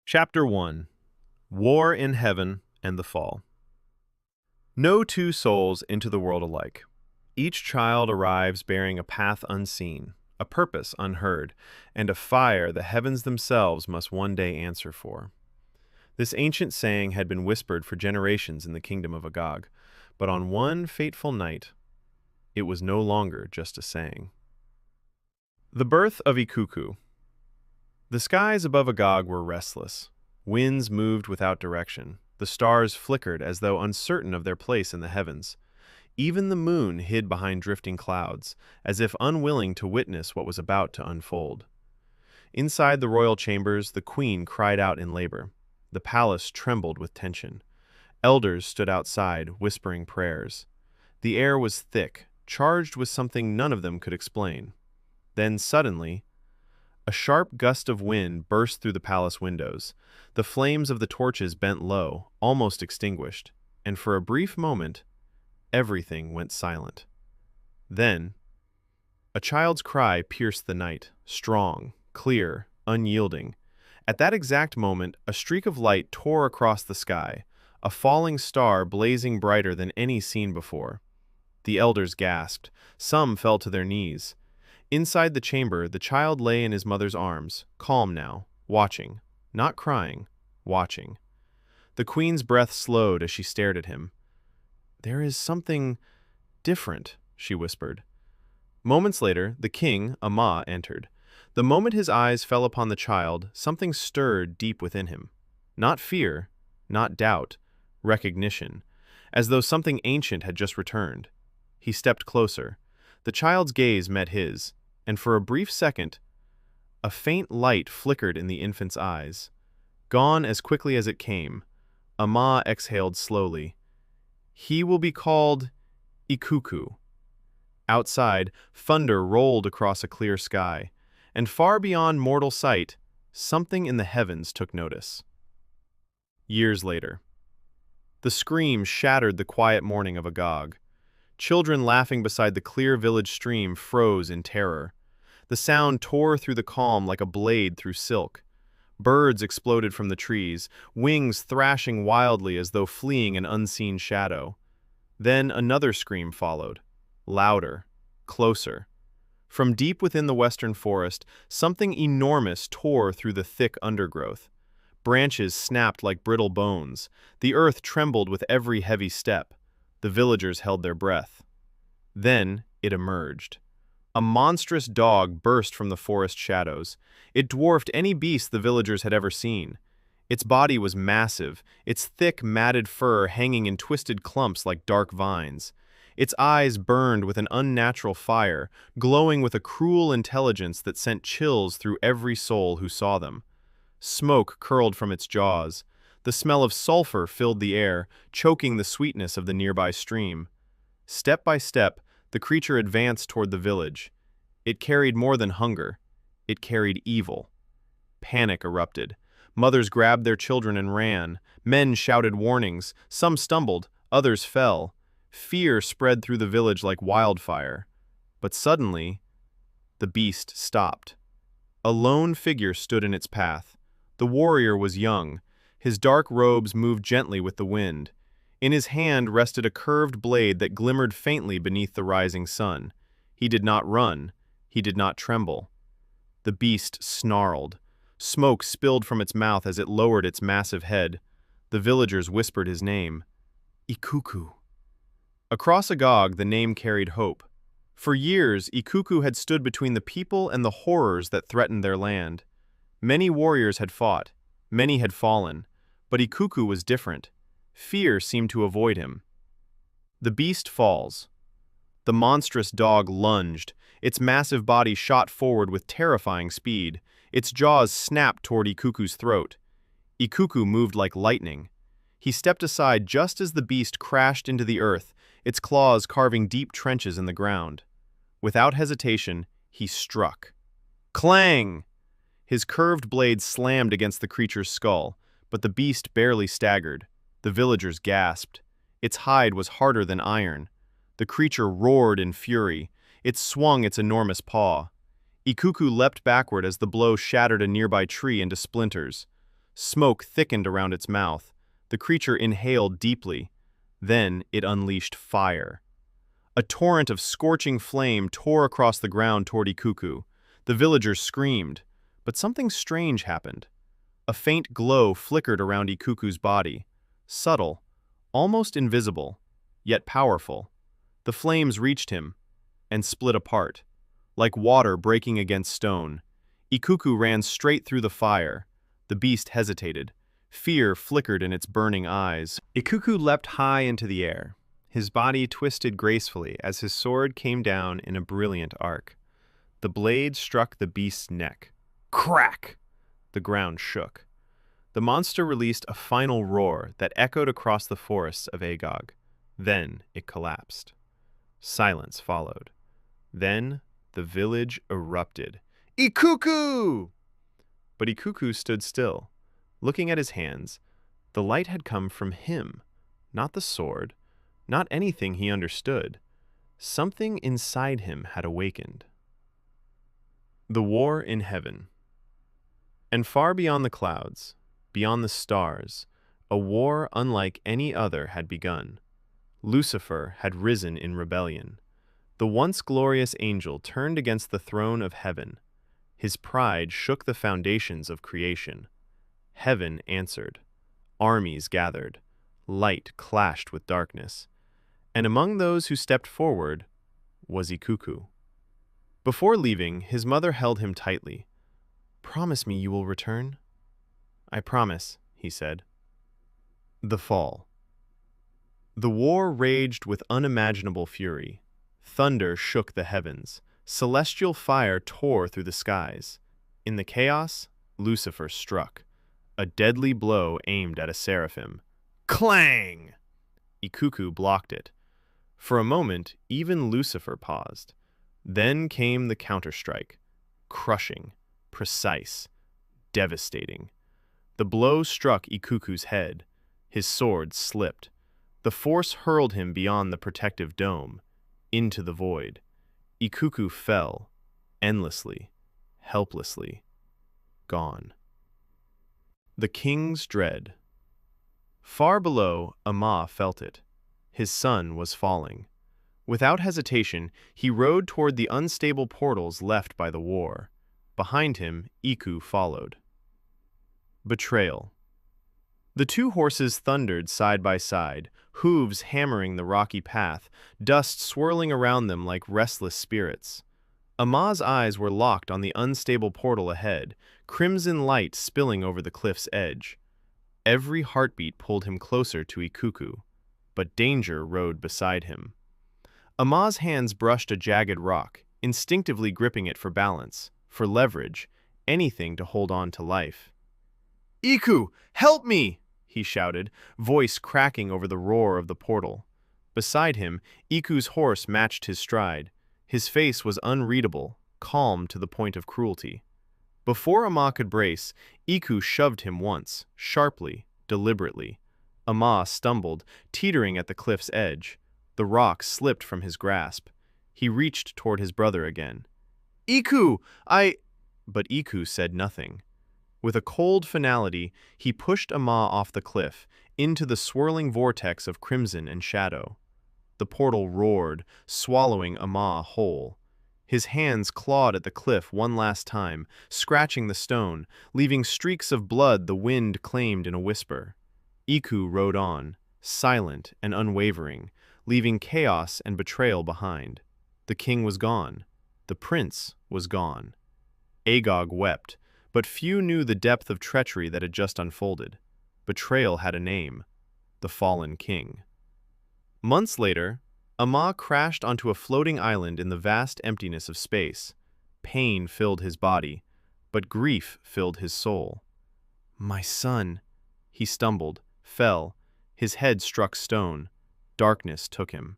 Chapter 1. War in Heaven and the Fall. No two souls into the world alike. Each child arrives bearing a path unseen, a purpose unheard, and a fire the heavens themselves must one day answer for. This ancient saying had been whispered for generations in the kingdom of Agog, but on one fateful night, it was no longer just a saying. The Birth of Ikuku. The skies above Agog were restless. Winds moved without direction. The stars flickered as though uncertain of their place in the heavens. Even the moon hid behind drifting clouds, as if unwilling to witness what was about to unfold. Inside the royal chambers, the queen cried out in labor. The palace trembled with tension. Elders stood outside, whispering prayers. The air was thick, charged with something none of them could explain. Then suddenly, a sharp gust of wind burst through the palace windows. The flames of the torches bent low, almost extinguished, and for a brief moment, everything went silent. Then, a child's cry pierced the night, strong, clear, unyielding. At that exact moment, a streak of light tore across the sky, a falling star blazing brighter than any seen before. The elders gasped. Some fell to their knees. Inside the chamber, the child lay in his mother's arms, calm now, watching, not crying, watching. The queen's breath slowed as she stared at him. "There is something different," she whispered. Moments later, the king, Ama, entered. The moment his eyes fell upon the child, something stirred deep within him. Not fear, not doubt, recognition, as though something ancient had just returned. He stepped closer. The child's gaze met his, and for a brief second, a faint light flickered in the infant's eyes. Gone as quickly as it came, Ama exhaled slowly. "He will be called Ikuku." Outside, thunder rolled across a clear sky, and far beyond mortal sight, something in the heavens took notice. Years later. The scream shattered the quiet morning of Agog. Children laughing beside the clear village stream froze in terror. The sound tore through the calm like a blade through silk. Birds exploded from the trees, wings thrashing wildly as though fleeing an unseen shadow. Then another scream followed, louder, closer. From deep within the western forest, something enormous tore through the thick undergrowth. Branches snapped like brittle bones. The earth trembled with every heavy step. The villagers held their breath. Then it emerged. A monstrous dog burst from the forest shadows. It dwarfed any beast the villagers had ever seen. Its body was massive, its thick, matted fur hanging in twisted clumps like dark vines. Its eyes burned with an unnatural fire, glowing with a cruel intelligence that sent chills through every soul who saw them. Smoke curled from its jaws. The smell of sulfur filled the air, choking the sweetness of the nearby stream. Step by step, the creature advanced toward the village. It carried more than hunger. It carried evil. Panic erupted. Mothers grabbed their children and ran. Men shouted warnings. Some stumbled, others fell. Fear spread through the village like wildfire. But suddenly, the beast stopped. A lone figure stood in its path. The warrior was young. His dark robes moved gently with the wind. In his hand rested a curved blade that glimmered faintly beneath the rising sun. He did not run. He did not tremble. The beast snarled. Smoke spilled from its mouth as it lowered its massive head. The villagers whispered his name. Ikuku. Across Agog, the name carried hope. For years, Ikuku had stood between the people and the horrors that threatened their land. Many warriors had fought. Many had fallen, but Ikuku was different. Fear seemed to avoid him. The beast falls. The monstrous dog lunged. Its massive body shot forward with terrifying speed. Its jaws snapped toward Ikuku's throat. Ikuku moved like lightning. He stepped aside just as the beast crashed into the earth, its claws carving deep trenches in the ground. Without hesitation, he struck. Clang! His curved blade slammed against the creature's skull, but the beast barely staggered. The villagers gasped. Its hide was harder than iron. The creature roared in fury. It swung its enormous paw. Ikuku leapt backward as the blow shattered a nearby tree into splinters. Smoke thickened around its mouth. The creature inhaled deeply. Then it unleashed fire. A torrent of scorching flame tore across the ground toward Ikuku. The villagers screamed, but something strange happened. A faint glow flickered around Ikuku's body, subtle, almost invisible, yet powerful. The flames reached him and split apart. Like water breaking against stone, Ikuku ran straight through the fire. The beast hesitated. Fear flickered in its burning eyes. Ikuku leapt high into the air. His body twisted gracefully as his sword came down in a brilliant arc. The blade struck the beast's neck. Crack! The ground shook. The monster released a final roar that echoed across the forests of Agog. Then it collapsed. Silence followed. Then the village erupted. Ikuku! But Ikuku stood still, looking at his hands. The light had come from him, not the sword, not anything he understood. Something inside him had awakened. The war in heaven. And far beyond the clouds, beyond the stars, a war unlike any other had begun. Lucifer had risen in rebellion. The once glorious angel turned against the throne of heaven. His pride shook the foundations of creation. Heaven answered. Armies gathered. Light clashed with darkness. And among those who stepped forward was Ikuku. Before leaving, his mother held him tightly. "Promise me you will return." "I promise," he said. The fall. The war raged with unimaginable fury. Thunder shook the heavens. Celestial fire tore through the skies. In the chaos, Lucifer struck. A deadly blow aimed at a seraphim. Clang! Ikuku blocked it. For a moment, even Lucifer paused. Then came the counterstrike. Crushing, precise, devastating. The blow struck Ikuku's head. His sword slipped. The force hurled him beyond the protective dome, into the void. Ikuku fell, endlessly, helplessly, gone. The king's dread. Far below, Amma felt it. His son was falling. Without hesitation, he rode toward the unstable portals left by the war. Behind him, Iku followed. Betrayal. The two horses thundered side by side, hooves hammering the rocky path, dust swirling around them like restless spirits. Amma's eyes were locked on the unstable portal ahead, crimson light spilling over the cliff's edge. Every heartbeat pulled him closer to Ikuku, but danger rode beside him. Amma's hands brushed a jagged rock, instinctively gripping it for balance, for leverage, anything to hold on to life. "Iku, help me!" he shouted, voice cracking over the roar of the portal. Beside him, Iku's horse matched his stride. His face was unreadable, calm to the point of cruelty. Before Amma could brace, Iku shoved him once, sharply, deliberately. Amma stumbled, teetering at the cliff's edge. The rock slipped from his grasp. He reached toward his brother again. "Iku, But Iku said nothing. With a cold finality, he pushed Amma off the cliff, into the swirling vortex of crimson and shadow. The portal roared, swallowing Amma whole. His hands clawed at the cliff one last time, scratching the stone, leaving streaks of blood the wind claimed in a whisper. Iku rode on, silent and unwavering, leaving chaos and betrayal behind. The king was gone. The prince was gone. Agog wept, but few knew the depth of treachery that had just unfolded. Betrayal had a name: the fallen king. Months later, Amma crashed onto a floating island in the vast emptiness of space. Pain filled his body, but grief filled his soul. "My son," he stumbled, fell. His head struck stone. Darkness took him.